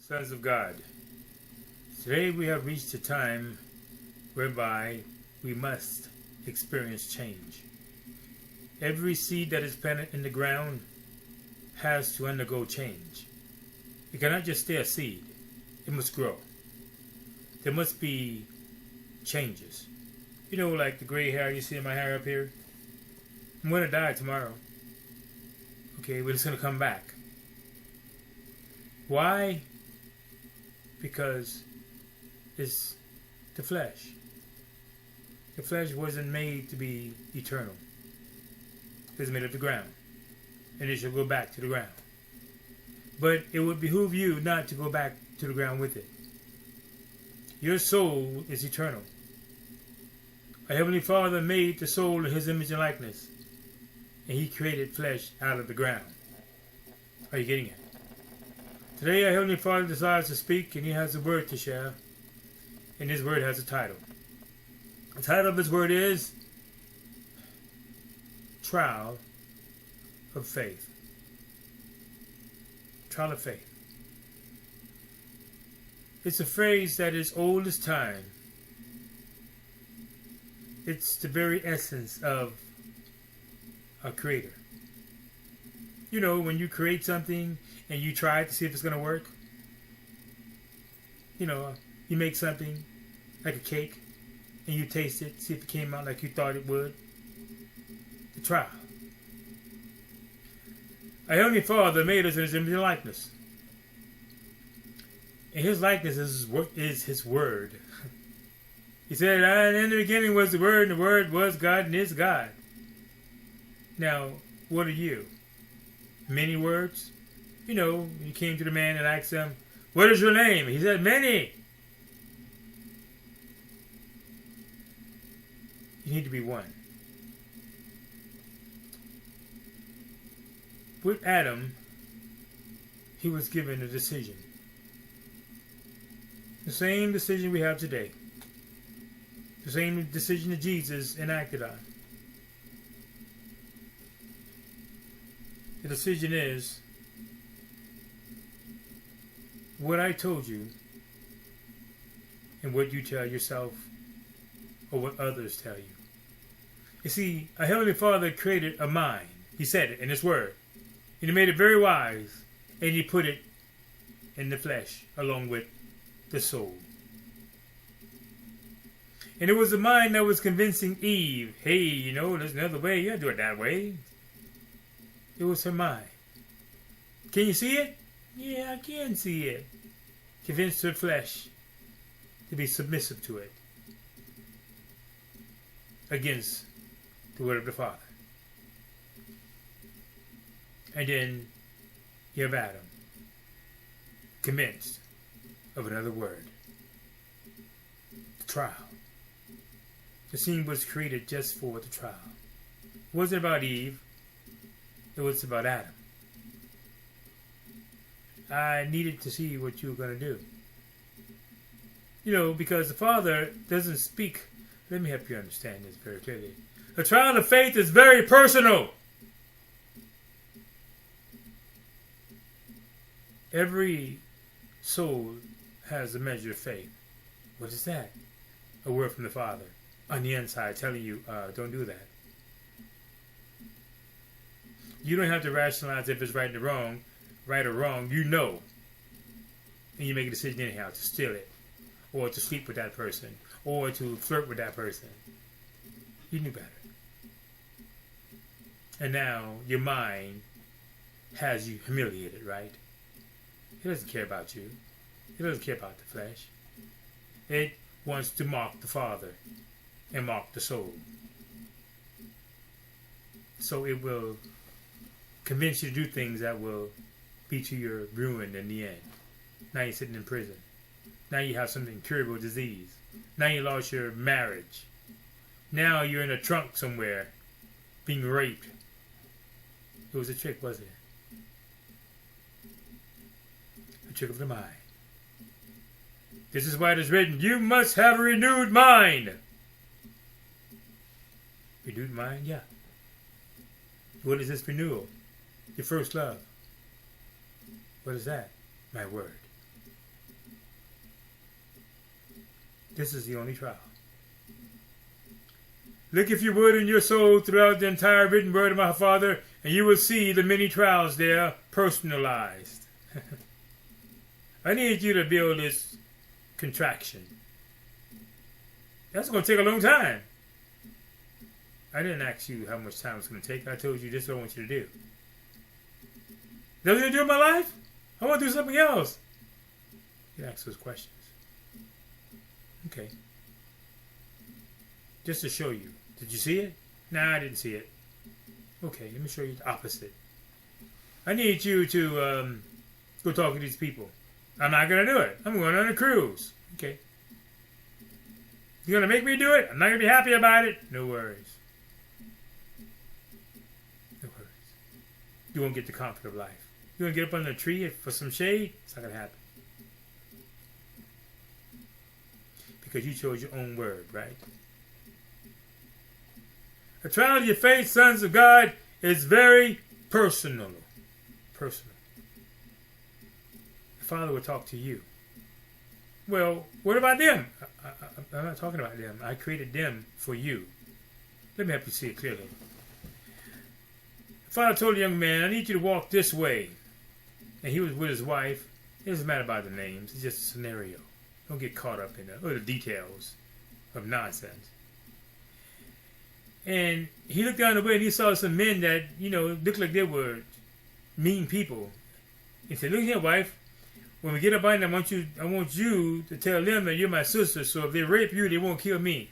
Sons of God, today we have reached a time whereby we must experience change. Every seed that is planted in the ground has to undergo change. It cannot just stay a seed. It must grow. There must be changes. You know, like the gray hair you see in my hair up here? I'm going to die tomorrow. Okay, but it's going to come back. Why? Because it's the flesh. The flesh wasn't made to be eternal. It was made of the ground. And it shall go back to the ground. But it would behoove you not to go back to the ground with it. Your soul is eternal. Our Heavenly Father made the soul in His image and likeness. And He created flesh out of the ground. Are you getting it? Today our Heavenly Father desires to speak, and He has a word to share. And His word has a title. The title of His word is Trial of Faith. Trial of Faith. It's a phrase that is old as time. It's the very essence of a creator. You know, when you create something and you try to see if it's going to work. You know, you make something like a cake and you taste it, see if it came out like you thought it would. The trial. Our Heavenly Father made us in His image and likeness. And His likeness is His Word. He said, in the beginning was the Word, and the Word was God, and is God. Now, what are you? Many words? You know, you came to the man and asked him, what is your name? He said, many. You need to be one. With Adam, he was given a decision. The same decision we have today. The same decision that Jesus enacted on. The decision is, what I told you and what you tell yourself or what others tell you. You see, our Heavenly Father created a mind. He said it in His Word. And He made it very wise. And He put it in the flesh along with the soul. And it was the mind that was convincing Eve, hey, you know, there's another way. You don't do it that way. It was her mind. Can you see it? Yeah, I can see it. Convinced her flesh to be submissive to it. Against the word of the Father. And then you have Adam. Convinced of another word. The trial. The scene was created just for the trial. It wasn't about Eve. It was about Adam. I needed to see what you were going to do. You know, because the Father doesn't speak. Let me help you understand this very clearly. A trial of faith is very personal. Every soul has a measure of faith. What is that? A word from the Father on the inside telling you, don't do that. You don't have to rationalize if it's right or wrong. Right or wrong, you know. And you make a decision anyhow to steal it. Or to sleep with that person. Or to flirt with that person. You knew better. And now your mind has you humiliated, right? It doesn't care about you. It doesn't care about the flesh. It wants to mock the Father and mock the soul. So it will convince you to do things that will be to your ruin in the end. Now you're sitting in prison. Now you have some incurable disease. Now you lost your marriage. Now you're in a trunk somewhere being raped. It was a trick, wasn't it? A trick of the mind. This is why it is written, you must have a renewed mind. Renewed mind? Yeah. What is this renewal? Your first love. What is that? My word. This is the only trial. Look, if you would, in your soul throughout the entire written word of my Father, and you will see the many trials there personalized. I need you to build this contraction. That's going to take a long time. I didn't ask you how much time it's going to take. I told you this is what I want you to do. Is that what you do in my life? I want to do something else. You ask those questions. Okay. Just to show you. Did you see it? Nah, I didn't see it. Okay, let me show you the opposite. I need you to go talk to these people. I'm not going to do it. I'm going on a cruise. Okay. You're going to make me do it? I'm not going to be happy about it? No worries. No worries. You won't get the comfort of life. You want to get up under a tree for some shade? It's not going to happen. Because you chose your own word, right? The trial of your faith, sons of God, is very personal. Personal. The Father will talk to you. Well, what about them? I'm not talking about them. I created them for you. Let me help you see it clearly. The Father told the young man, I need you to walk this way. And he was with his wife. It doesn't matter about the names. It's just a scenario. Don't get caught up in the details of nonsense. And he looked down the way and he saw some men that, looked like they were mean people. He said, look here, wife. When we get up behind them, I want you to tell them that you're my sister, so if they rape you, they won't kill me.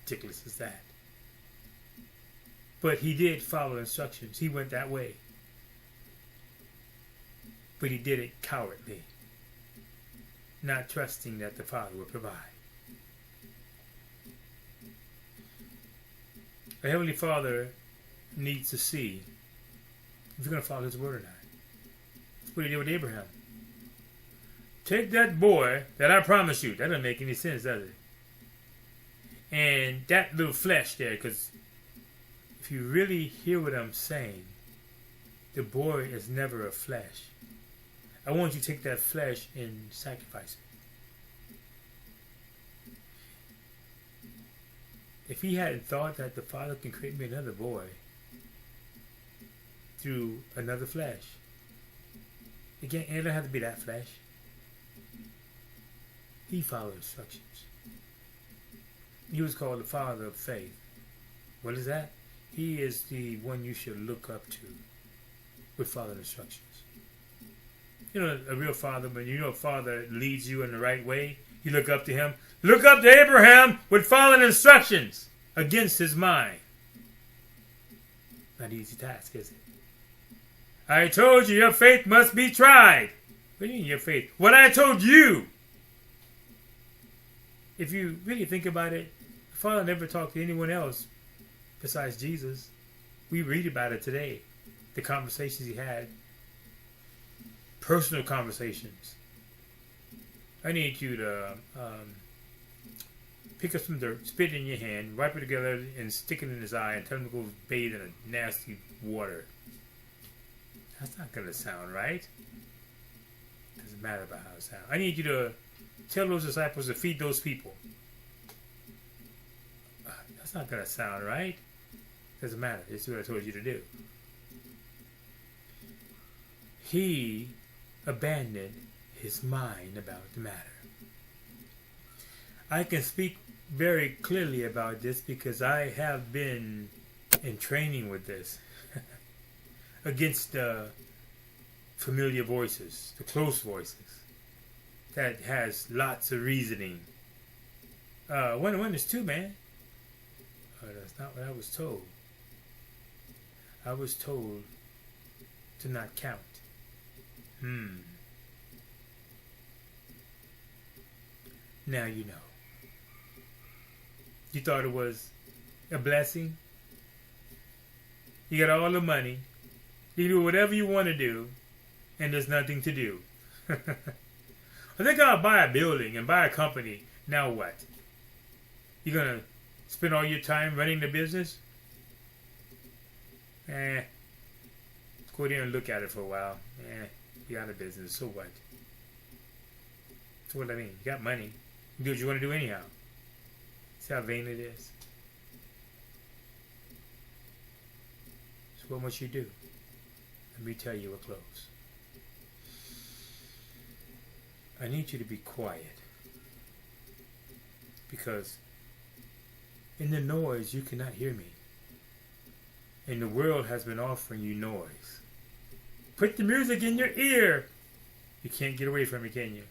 Ridiculous is that. But he did follow instructions. He went that way. But he did it cowardly. Not trusting that the Father would provide. The Heavenly Father needs to see if you're going to follow His word or not. That's what He did with Abraham. Take that boy that I promised you. That doesn't make any sense, does it? And that little flesh there, because if you really hear what I'm saying, the boy is never a flesh. I want you to take that flesh and sacrifice it. If he hadn't thought that the Father can create me another boy through another flesh, it don't have to be that flesh. He followed instructions. He was called the Father of faith. What is that? He is the one you should look up to with following instructions. A real father, when a father leads you in the right way, you look up to him. Look up to Abraham with following instructions against his mind. Not an easy task, is it? I told you your faith must be tried. What do you mean your faith? What I told you. If you really think about it, the Father never talked to anyone else besides Jesus. We read about it today. The conversations he had. Personal conversations. I need you to pick up some dirt, spit it in your hand, wipe it together, and stick it in his eye, and tell him to go bathe in a nasty water. That's not going to sound right. Doesn't matter about how it sounds. I need you to tell those disciples to feed those people. That's not going to sound right. Doesn't matter. It's what I told you to do. He abandoned his mind about the matter. I can speak very clearly about this because I have been in training with this against the familiar voices, the close voices that has lots of reasoning. One is two, man. That's not what I was told. I was told to not count. Now you know. You thought it was a blessing? You got all the money. You do whatever you want to do, and there's nothing to do. I think I'll buy a building and buy a company. Now what? You're going to spend all your time running the business? Go there and look at it for a while. You're out of business. So what? That's what I mean. You got money. You do what you want to do anyhow. See how vain it is? So what must you do? Let me tell you a close. I need you to be quiet. Because in the noise you cannot hear me. And the world has been offering you noise. Put the music in your ear. You can't get away from it, can you?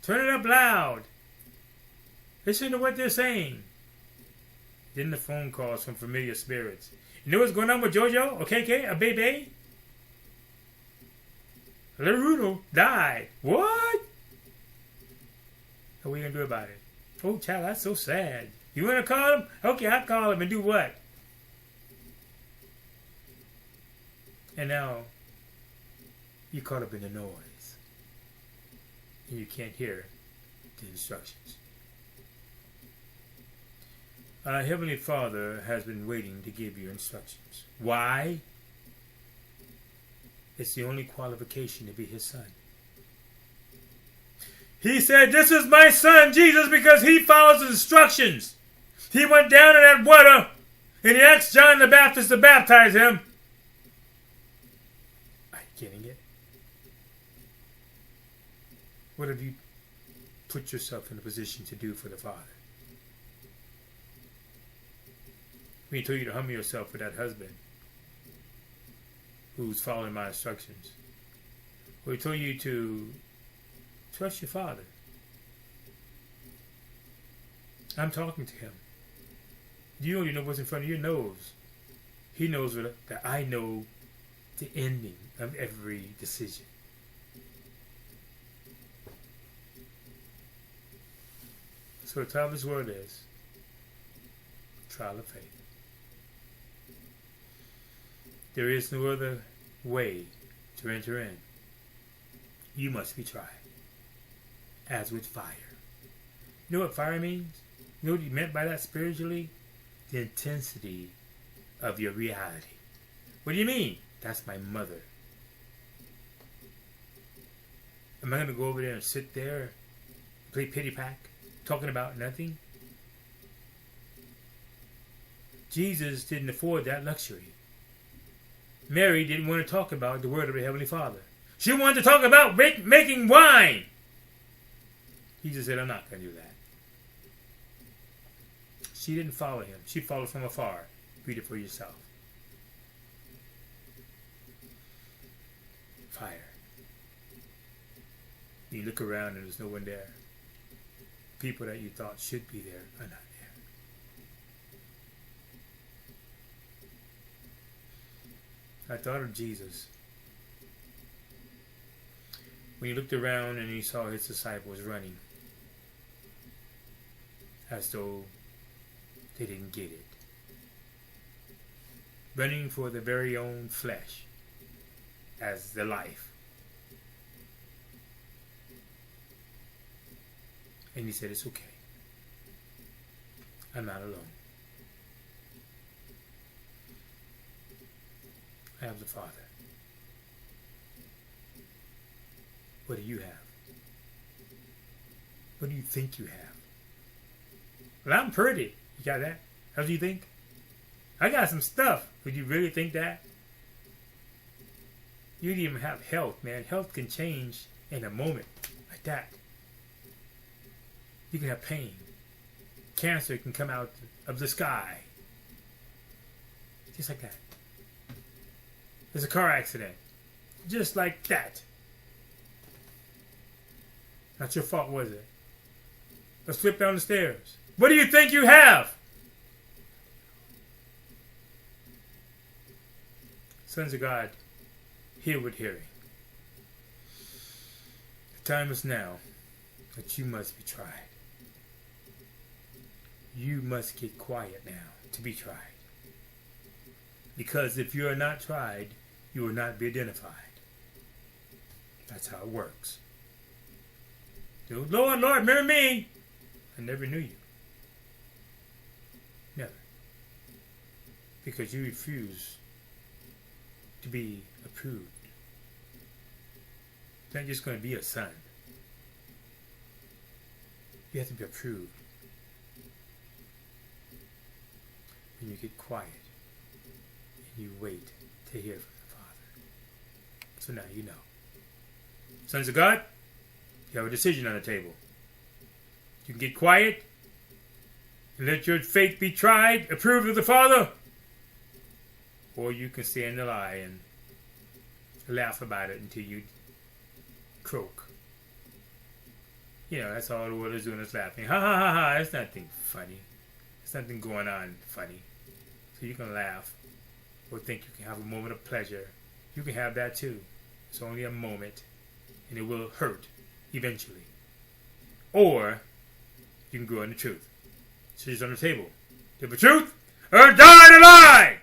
Turn it up loud. Listen to what they're saying. Then the phone calls from familiar spirits. You know what's going on with JoJo? Okay, a baby? Laruno died. What? What are we going to do about it? Oh, child, that's so sad. You want to call him? Okay, I'll call him and do what? And now, you're caught up in the noise. And you can't hear the instructions. Our Heavenly Father has been waiting to give you instructions. Why? It's the only qualification to be His Son. He said, this is my Son, Jesus, because He follows instructions. He went down in that water and He asked John the Baptist to baptize Him. Are you getting it? What have you put yourself in a position to do for the Father? When He told you to humble yourself for that husband who's following my instructions. Or He told you to trust your Father. I'm talking to Him. You only know what's in front of your nose. He knows that I know the ending of every decision. So the title of His word is Trial of Faith. There is no other way to enter in. You must be tried, as with fire. You know what fire means? You know what He meant by that spiritually? The intensity of your reality. What do you mean? That's my mother. Am I going to go over there and sit there, play pity pack, talking about nothing? Jesus didn't afford that luxury. Mary didn't want to talk about the word of the Heavenly Father. She wanted to talk about making wine. Jesus said, I'm not going to do that. She didn't follow Him. She followed from afar. Read it for yourself. Fire. You look around and there's no one there. People that you thought should be there are not there. I thought of Jesus. When He looked around and He saw His disciples running as though they didn't get it. Running for their very own flesh as the life. And He said, it's okay. I'm not alone. I have the Father. What do you have? What do you think you have? Well, I'm pretty. You got that? How do you think? I got some stuff. Would you really think that? You didn't even have health, man. Health can change in a moment like that. You can have pain. Cancer can come out of the sky. Just like that. There's a car accident. Just like that. Not your fault, was it? Let's slip down the stairs. What do you think you have? Sons of God, hear with hearing. The time is now that you must be tried. You must get quiet now to be tried. Because if you are not tried, you will not be identified. That's how it works. Lord, Lord, remember me. I never knew you. Never. Because you refuse to be approved. You're not just going to be a son. You have to be approved. When you get quiet and you wait to hear from the Father. So now you know. Sons of God, you have a decision on the table. You can get quiet and let your faith be tried, approved of the Father, or you can stand the lie and laugh about it until you croak. You know, that's all the world is doing is laughing. Ha ha ha ha, there's nothing funny. There's nothing going on funny. So you can laugh or think you can have a moment of pleasure. You can have that too. It's only a moment and it will hurt eventually. Or you can grow in the truth. So it's on the table. Live the truth or die the lie!